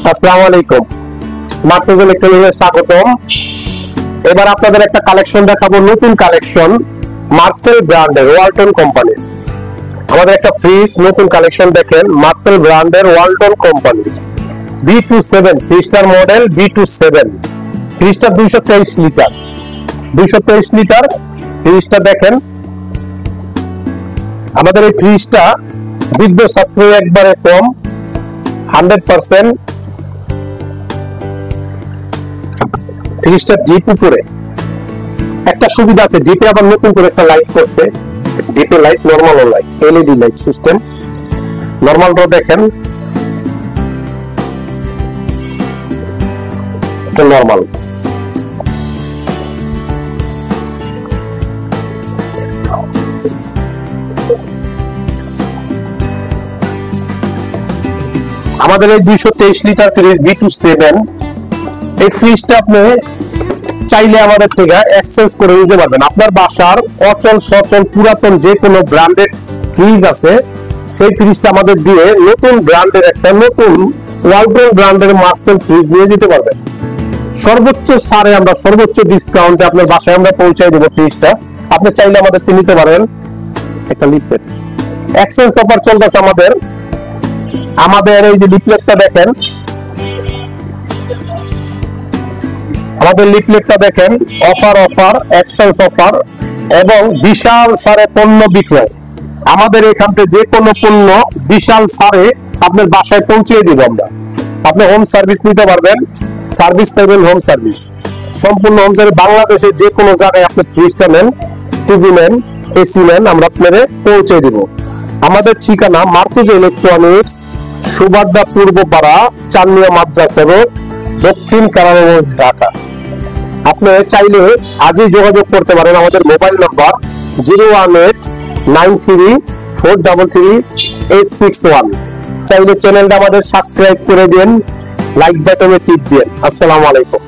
আসসালামু আলাইকুম, মার্তুজ ইলেকট্রনিক্সে স্বাগতম। এবার আপনাদের একটা কালেকশন দেখাবো, নতুন কালেকশন মার্সেল ব্র্যান্ডের ওয়ালটন কোম্পানি। আমাদের একটা ফ্রিজ নতুন কালেকশন দেখেন, মার্সেল ব্র্যান্ডের Walton company B27 ফ্রিজটার model B27। ফ্রিজটা 223 লিটার, 223 লিটার ফ্রিজটা দেখেন। আমাদের এই ফ্রিজটা বিদ্যুৎ সাশ্রয় একবারে কম, 100%। ফ্রিজটা ডিপ উপরে একটা সুবিধা আছে, ডিপে আবার নতুন করে একটা লাইট করছে। ডিপে light, normal light, LED light system. নরমালটা দেখেন, এটা নরমাল। আমাদের এই 223 লিটার ফ্রিজ B27, এই ফ্রিজটা আপনি চাইলে আমাদের থেকে এক্সচেঞ্জ করে নিতে পারবেন। আপনার বাসার অচল সচল পুরাতন যে কোনো ব্র্যান্ডেড ফ্রিজ আছে, সেই ফ্রিজটা আমাদের দিয়ে নতুন ব্র্যান্ডের একটা নতুন ওয়ালটন ব্র্যান্ডের মার্সেল ফ্রিজ নিয়ে যেতে পারবেন। সর্বোচ্চ ছাড়ে আমরা, সর্বোচ্চ ডিসকাউন্টে আপনার বাসায় আমরা পৌঁছায় দেবো ফ্রিজটা। আপনি চাইলে আমাদের থেকে নিতে পারেন। একটা লিফলেট এক্সচেঞ্জ অফার চলতেছে আমাদের। আমাদের এই যে লিফলেটটা দেখেন, আমাদের লিফলেটটা দেখেন, অফার অফার এক্সচেঞ্জ অফার এবং বিশাল সারে পণ্য বিক্রয়। আমাদের এখান থেকে যে কোনো পণ্য বিশাল সারে আপনার বাসায় পৌঁছিয়ে দিব আমরা। আপনি হোম সার্ভিস নিতে পারবেন, সার্ভিস পাবেন, হোম সার্ভিস সম্পূর্ণ হোম সার্ভিস। বাংলাদেশে যে কোনো জায়গায় আপনি ফ্রিজটা নেন, টিভি নেন, এসি নেন, আমরা আপনাদের পৌঁছে দিব। আমাদের ঠিকানা মার্তুজ ইলেকট্রনিক্স, সুবাড্ডা পূর্বপাড়া, চান্দিয়া মাদ্রাসা রোড, দক্ষিণ কারারগঞ্জ, ঢাকা। আপনি চাইলে আজই যোগাযোগ করতে পারেন। আমাদের মোবাইল নাম্বার 01893433861। চাইলে চ্যানেলটা আমাদের সাবস্ক্রাইব করে দিন, লাইক বাটনে টিপ দিন। আসসালামু আলাইকুম।